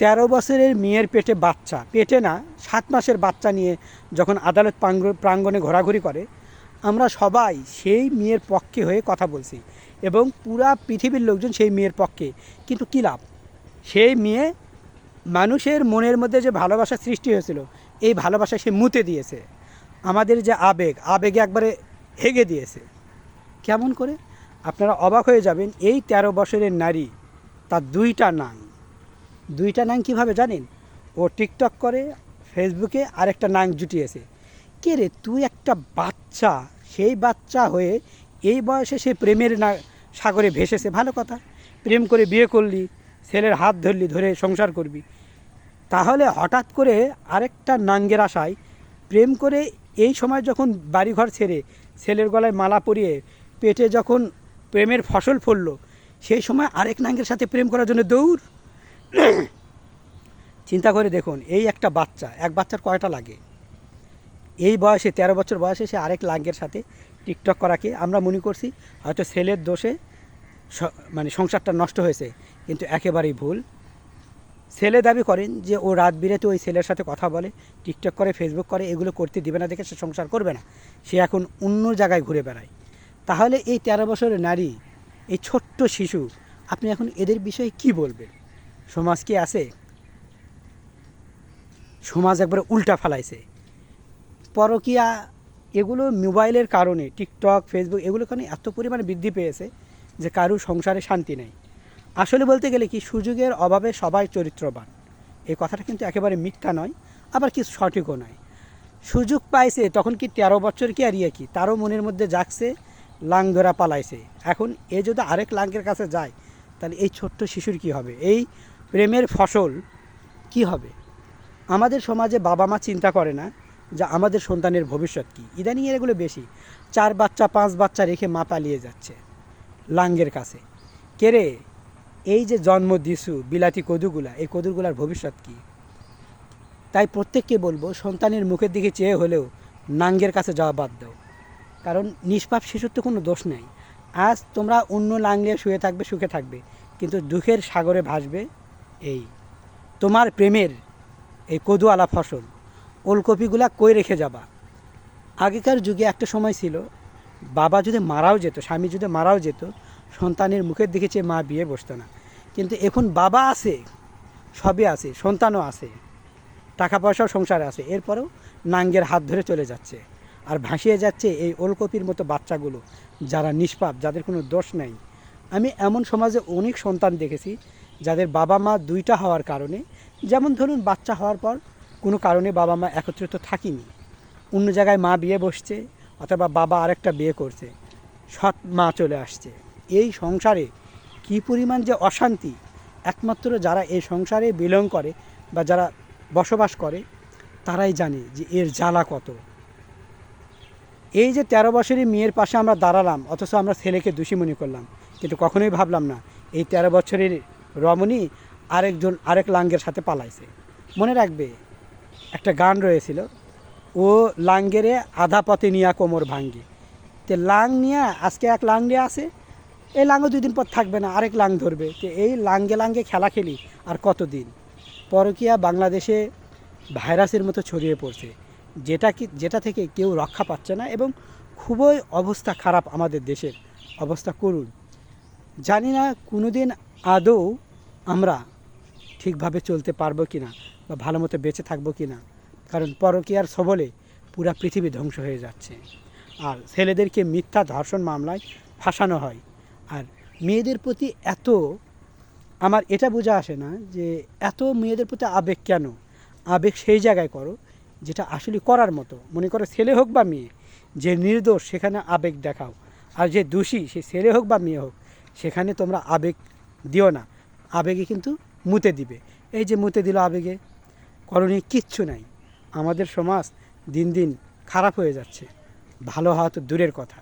13 বছরের মেয়ের পেটে বাচ্চা, পেটে না 7 মাসের বাচ্চা নিয়ে যখন আদালত প্রাঙ্গণে ঘোরাঘুরি করে, আমরা সবাই সেই মেয়ের পক্ষে হয়ে কথা বলছি এবং পুরা পৃথিবীর লোকজন সেই মেয়ের পক্ষে। কিন্তু কী লাভ? সেই মেয়ে মানুষের মনের মধ্যে যে ভালোবাসা সৃষ্টি হয়েছিল, এই ভালোবাসা সে মুতে দিয়েছে। আমাদের যে আবেগে একবারে হেগে দিয়েছে। কেমন করে? আপনারা অবাক হয়ে যাবেন। এই 13 বছরের নারী, তার দুইটা নাং কীভাবে জানেন? ও টিকটক করে, ফেসবুকে আরেকটা নাং জুটিয়েছে। কে রে তুই? একটা বাচ্চা, সেই বাচ্চা হয়ে এই বয়সে সে প্রেমের সাগরে ভেসেছে, ভালো কথা। প্রেম করে বিয়ে করলি, ছেলের হাত ধরলি, ধরে সংসার করবি। তাহলে হঠাৎ করে আরেকটা নাঙ্গের আশায় প্রেম করে এই সময় যখন বাড়িঘর ছেড়ে ছেলের গলায় মালা পরিয়ে পেটে যখন প্রেমের ফসল ফলল, সেই সময় আরেক নাঙ্গের সাথে প্রেম করার জন্য দৌড়। চিন্তা করে দেখুন, এই একটা বাচ্চা, এক বাচ্চার কয়টা লাগে? এই বয়সে 13 বছর বয়সে সে আরেক লাঙ্গের সাথে টিকটক করাকে আমরা মনে করছি হয়তো ছেলের দোষে মানে সংসারটা নষ্ট হয়েছে, কিন্তু একেবারেই ভুল। ছেলে দাবি করেন যে ও রাত বিরেতে ওই ছেলের সাথে কথা বলে, টিকটক করে, ফেসবুক করে, এগুলো করতে দিবে না দেখে সে সংসার করবে না, সে এখন অন্য জায়গায় ঘুরে বেড়ায়। তাহলে এই 13 বছরের নারী, এই ছোট্ট শিশু, আপনি এখন এদের বিষয়ে কি বলবেন? সমাজ কি আছে? সমাজ একবারে উল্টা ফেলাইছে। পরকীয়া এগুলো মোবাইলের কারণে, টিকটক, ফেসবুক এগুলোর কারণে এত পরিমাণে বৃদ্ধি পেয়েছে যে কারুর সংসারে শান্তি নেই। আসলে বলতে গেলে কি, সুযোগের অভাবে সবাই চরিত্রবান, এই কথাটা কিন্তু একেবারে মিথ্যা নয়, আবার কি সঠিকও নয়। সুযোগ পাইছে তখন কি 13 বছর কি আর ইয়ে কি, তারও মনের মধ্যে জাগছে, লাং ধরা পালাইছে। এখন এ যদি আরেক লাঙ্গের কাছে যায়, তাহলে এই ছোট্ট শিশুর কি হবে? এই প্রেমের ফসল কি হবে? আমাদের সমাজে বাবা মা চিন্তা করে না যে আমাদের সন্তানের ভবিষ্যৎ কী। ইদানিং এগুলো বেশি। 4 বাচ্চা 5 বাচ্চা রেখে মা পালিয়ে যাচ্ছে লাঙ্গের কাছে। কেরে, এই যে জন্ম দিছু বিলাতি কদুগুলা, এই কদুগুলার ভবিষ্যৎ কী? তাই প্রত্যেককে বলবো, সন্তানের মুখের দিকে চেয়ে হলেও নাঙ্গের কাছে যাওয়া বাদ দাও। কারণ নিষ্পাপ শিশুর তো কোনো দোষ নেই। আজ তোমরা অন্য লাঙ্গে শুয়ে থাকবে, সুখে থাকবে, কিন্তু দুঃখের সাগরে ভাসবে এই তোমার প্রেমের এই কদুয়ালা ফসল। ওলকপিগুলা কই রেখে যাবা? আগেকার যুগে একটা সময় ছিল, বাবা যদি মারাও যেত, স্বামী যদি মারাও যেত, সন্তানের মুখের দিকে চেয়ে মা বিয়ে বসতো না। কিন্তু এখন বাবা আছে, সবই আছে, সন্তানও আছে, টাকা পয়সাও সংসারে আছে, এরপরেও নাঙ্গের হাত ধরে চলে যাচ্ছে। আর ভাসিয়ে যাচ্ছে এই ওলকপির মতো বাচ্চাগুলো, যারা নিষ্পাপ, যাদের কোনো দোষ নেই। আমি এমন সমাজে অনেক সন্তান দেখেছি যাদের বাবা মা দুইটা হওয়ার কারণে, যেমন ধরুন বাচ্চা হওয়ার পর কোনো কারণে বাবা মা একত্রিত থাকিনি, অন্য জায়গায় মা বিয়ে বসছে, অথবা বাবা আরেকটা বিয়ে করছে, সৎ মা চলে আসছে। এই সংসারে কী পরিমাণ যে অশান্তি, একমাত্র যারা এই সংসারে বিলং করে বা যারা বসবাস করে তারাই জানে যে এর জ্বালা কত। এই যে 13 বছরের মেয়ের পাশে আমরা দাঁড়ালাম, অথচ আমরা ছেলেকে দোষী মনে করলাম, কিন্তু কখনোই ভাবলাম না এই 13 বছরের রমণী আরেক লাঙ্গের সাথে পালাইছে। মনে রাখবে, একটা গান রয়েছিল, ও লাঙ্গেরে আধা পথে নিয়া কোমর ভাঙ্গে। তো লাং নিয়ে আজকে এক লাং নিয়ে আসে, এই লাঙ্গও 2 দিন পর থাকবে না, আরেক লাং ধরবে। তো এই লাঙ্গে খেলা খেলি আর কতদিন? পরকীয়া বাংলাদেশে ভাইরাসের মতো ছড়িয়ে পড়ছে, যেটা থেকে কেউ রক্ষা পাচ্ছে না, এবং খুবই অবস্থা খারাপ। আমাদের দেশের অবস্থা করুন। জানি না কোনো দিন আদৌ আমরা ঠিকভাবে চলতে পারবো কি না, বা ভালো মতো বেঁচে থাকবো কি না। কারণ পরকীয়ার সবলে পুরা পৃথিবী ধ্বংস হয়ে যাচ্ছে। আর ছেলেদেরকে মিথ্যা ধর্ষণ মামলায় ফাঁসানো হয়। আর মেয়েদের প্রতি এত, আমার এটা বোঝা আসে না যে এত মেয়েদের প্রতি আবেগ কেন? আবেগ সেই জায়গায় করো যেটা আসলে করার মতো। মনে করো ছেলে হোক বা মেয়ে, যে নির্দোষ সেখানে আবেগ দেখাও, আর যে দোষী সে ছেলে হোক বা মেয়ে হোক, সেখানে তোমরা আবেগ দিও না। আবেগে কিন্তু মুতে দিবে। এই যে মুতে দিল আবেগে, করণীয় কিচ্ছু নাই। আমাদের সমাজ দিন দিন খারাপ হয়ে যাচ্ছে, ভালো হওয়া তো দূরের কথা।